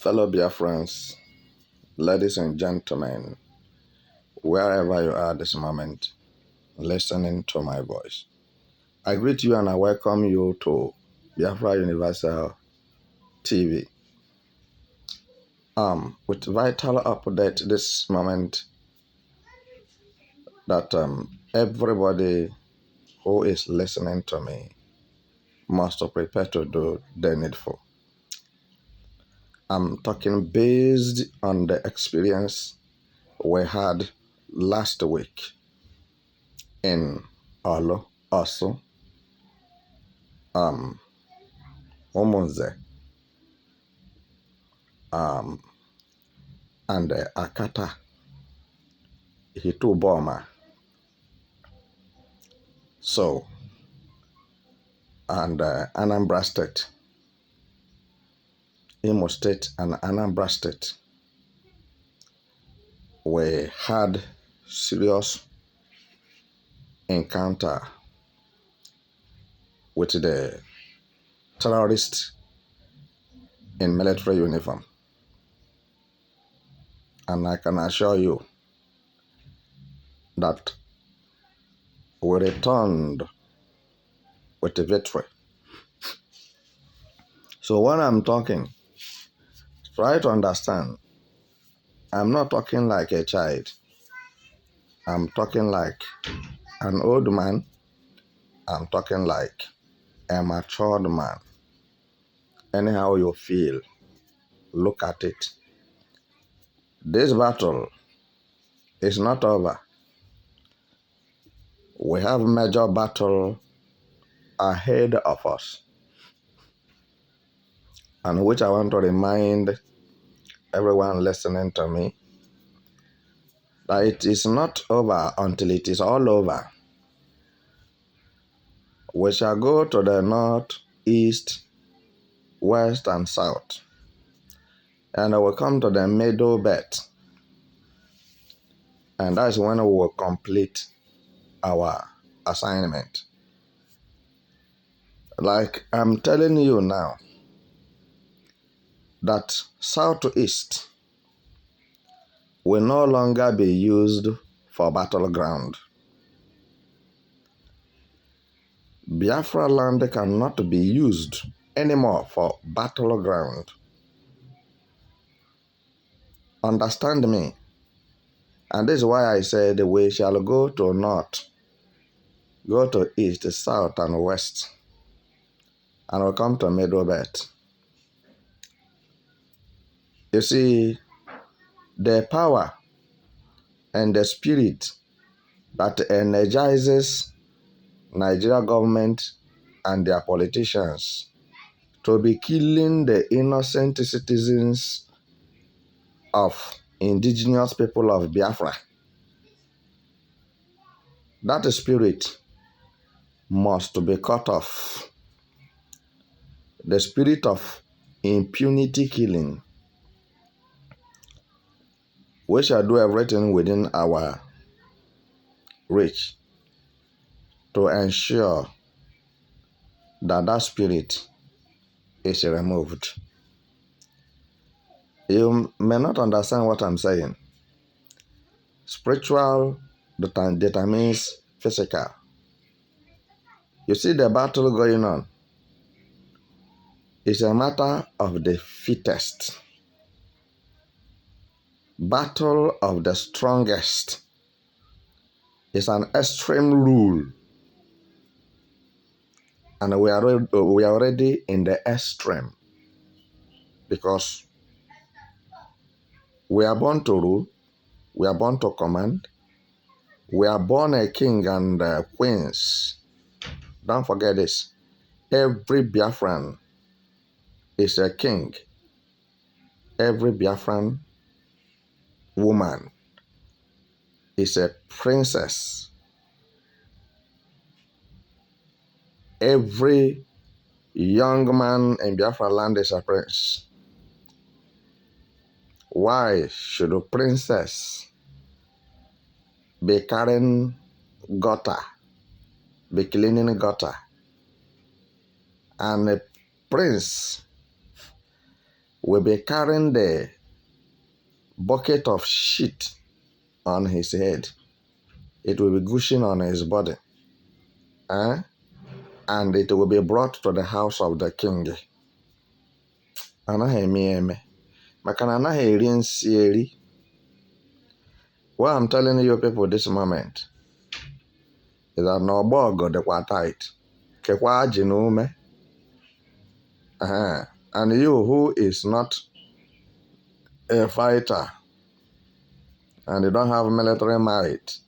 Fellow Biafrans, ladies and gentlemen, wherever you are this moment, listening to my voice, I greet you and I welcome you to Biafra Universal TV. With vital update this moment that everybody who is listening to me must prepare to do the needful. I'm talking based on the experience we had last week in Orlu, Orsu, Umunze, and Akata, Hituboma. So, and Anambra State, Imo State and Anambra State, we had serious encounter with the terrorists in military uniform. And I can assure you that we returned with a victory. So when I'm talking, try to understand, I'm not talking like a child. I'm talking like an old man. I'm talking like a matured man. Anyhow you feel, look at it. This battle is not over. We have major battle ahead of us, and which I want to remind everyone listening to me that it is not over until it is all over. We shall go to the north, east, west, and south, and we will come to the middle belt, and that's when we will complete our assignment. Like I'm telling you now, that southeast will no longer be used for battleground. Biafra land cannot be used anymore for battleground. Understand me? And this is why I said we shall go to north, go to east, south, and west, and we'll come to middle belt. You see, the power and the spirit that energizes Nigeria government and their politicians to be killing the innocent citizens of indigenous people of Biafra. That spirit must be cut off. The spirit of impunity killing. We shall do everything within our reach to ensure that that spirit is removed. You may not understand what I'm saying. Spiritual determines physical. You see the battle going on. It's a matter of the fittest. Battle of the strongest. It's an extreme rule. And we are already in the extreme. Because we are born to rule. We are born to command. We are born a king and queens. Don't forget this. Every Biafran is a king. Every Biafran woman is a princess. Every young man in Biafra land is a prince. Why should a princess be carrying gutter, be cleaning gutter, and a prince will be carrying the bucket of shit on his head. It will be gushing on his body. And it will be brought to the house of the king. Anaghị eme eme. Maka na anaghị eri nsi eri. What I'm telling you people this moment is that no ọgbọ dịkwa tight. Kekwa ajị na ume. And you who is not a fighter and you don't have military might,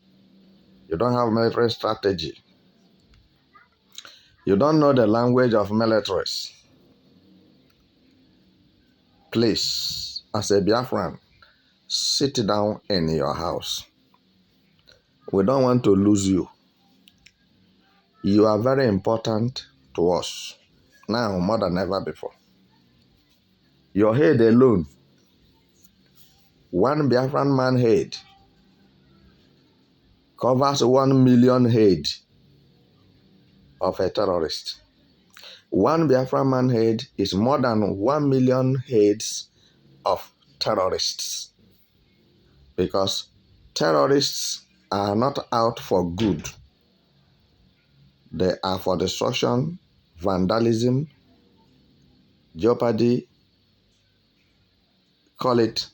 you don't have military strategy, you don't know the language of militaries, please, as a Biafran, sit down in your house. We don't want to lose you. You are very important to us, now more than ever before. Your head alone, one Biafran man head, covers 1 million head of a terrorist. One Biafran man head is more than 1 million heads of terrorists. Because terrorists are not out for good. They are for destruction, vandalism, jeopardy, call it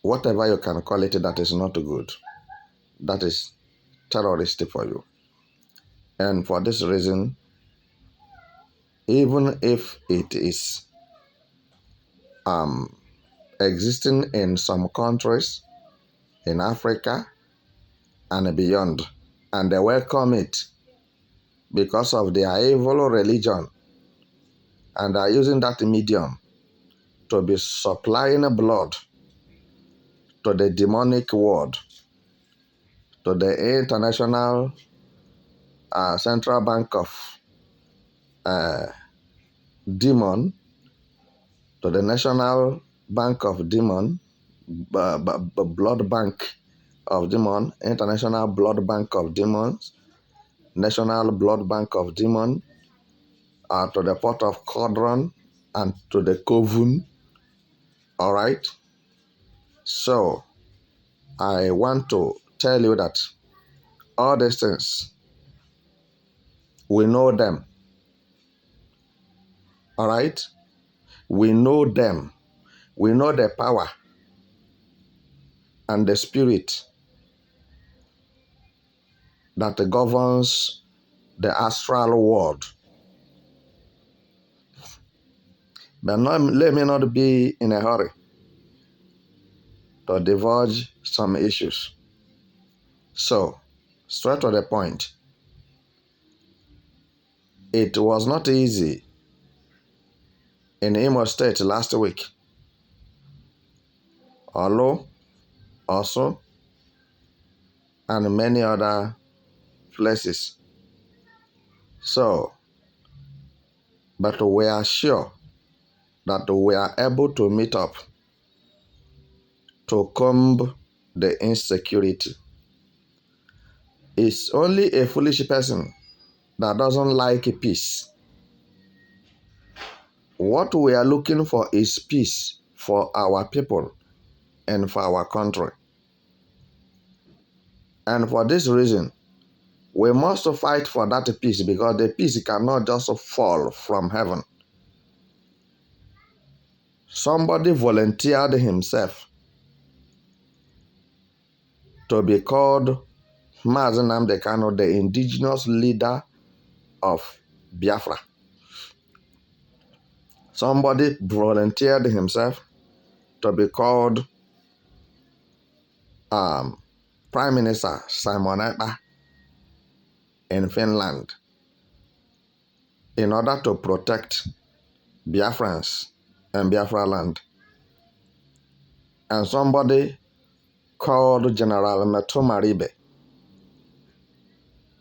whatever you can call it that is not good. That is terroristic for you. And for this reason, even if it is existing in some countries in Africa and beyond, and they welcome it because of their evil religion, and are using that medium to be supplying blood to the demonic world, to the international central bank of demon, to the national bank of demon, blood bank of demon, international blood bank of demons, national blood bank of demon, to the port of Codron and to the Coven. All right. So I want to tell you that all these things, we know them. All right? We know them. We know the power and the spirit that governs the astral world. But let me not be in a hurry to divulge some issues. So, straight to the point. It was not easy in Imo State last week. Orlu, Orsu, and many other places. So, but we are sure that we are able to meet up to comb the insecurity. It's only a foolish person that doesn't like peace. What we are looking for is peace for our people and for our country. And for this reason, we must fight for that peace, because the peace cannot just fall from heaven. Somebody volunteered himself to be called Mazi Nnamdi Kanu, the indigenous leader of Biafra. Somebody volunteered himself to be called Prime Minister Simon Ekpa in Finland, in order to protect Biafrans and Biafra land. And somebody called General Metumaribe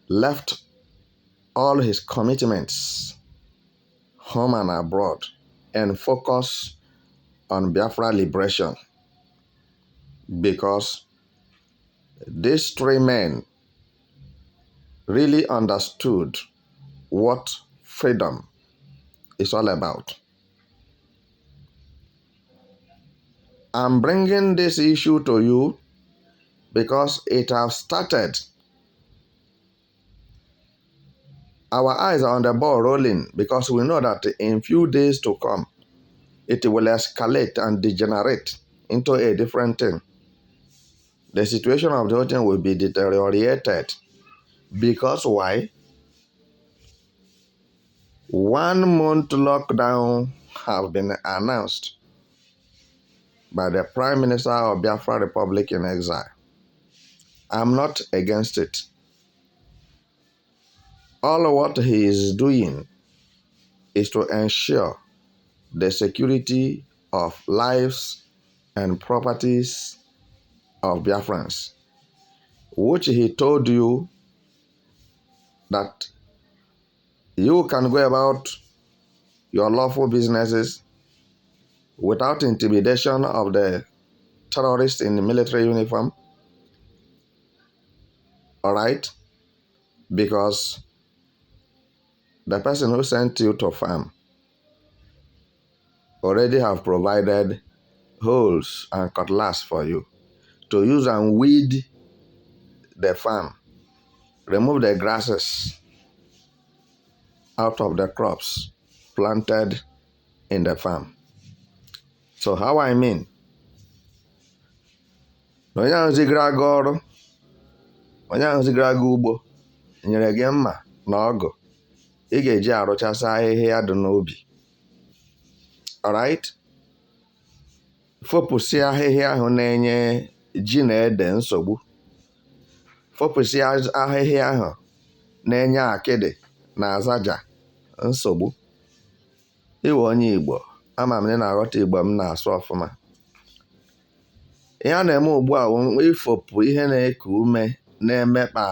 left all his commitments home and abroad and focused on Biafra liberation, because these three men really understood what freedom is all about. I'm bringing this issue to you because it has started. Our eyes are on the ball rolling because we know that in few days to come, it will escalate and degenerate into a different thing. The situation of the whole thing will be deteriorated. Because why? 1 month lockdown has been announced by the Prime Minister of Biafran Republic in exile. I'm not against it. All what he is doing is to ensure the security of lives and properties of Biafrans, which he told you that you can go about your lawful businesses without intimidation of the terrorists in the military uniform. All right? Because the person who sent you to farm already have provided holes and cutlass for you to use and weed the farm, remove the grasses out of the crops planted in the farm. So how I mean, onye ahụ zigara gị ọrụ, onye ahụ zigara gị ugbo, nyere gị mma na ọgụ, ị ga-eji arụchasị ahịhịa dị n'ubi. Alright? Fopụsị ahịhịa ahụ na-enye ji na ede nsogbu. Fopụsị ahịhịa ahụ na-enye akịdị na azaja nsogbu. Iwe onye Igbo, ama m na ị na-aghọta Igbo m na-asụ ọfụma. Ihe a na-eme ugbu a ifopụ ihe na-eku ume na-emekpa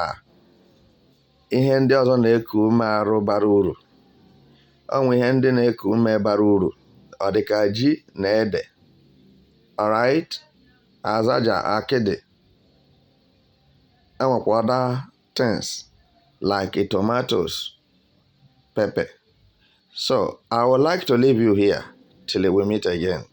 ihe ndị ọzọ na-eku ume arụ bara uru. Ọnwụ ihe ndị na-eku ume bara uru, ọ dịka ji na ede, alright, azaja, akịdị, enwekwa other things like tomatoes, pepper. So I would like to leave you here till we meet again.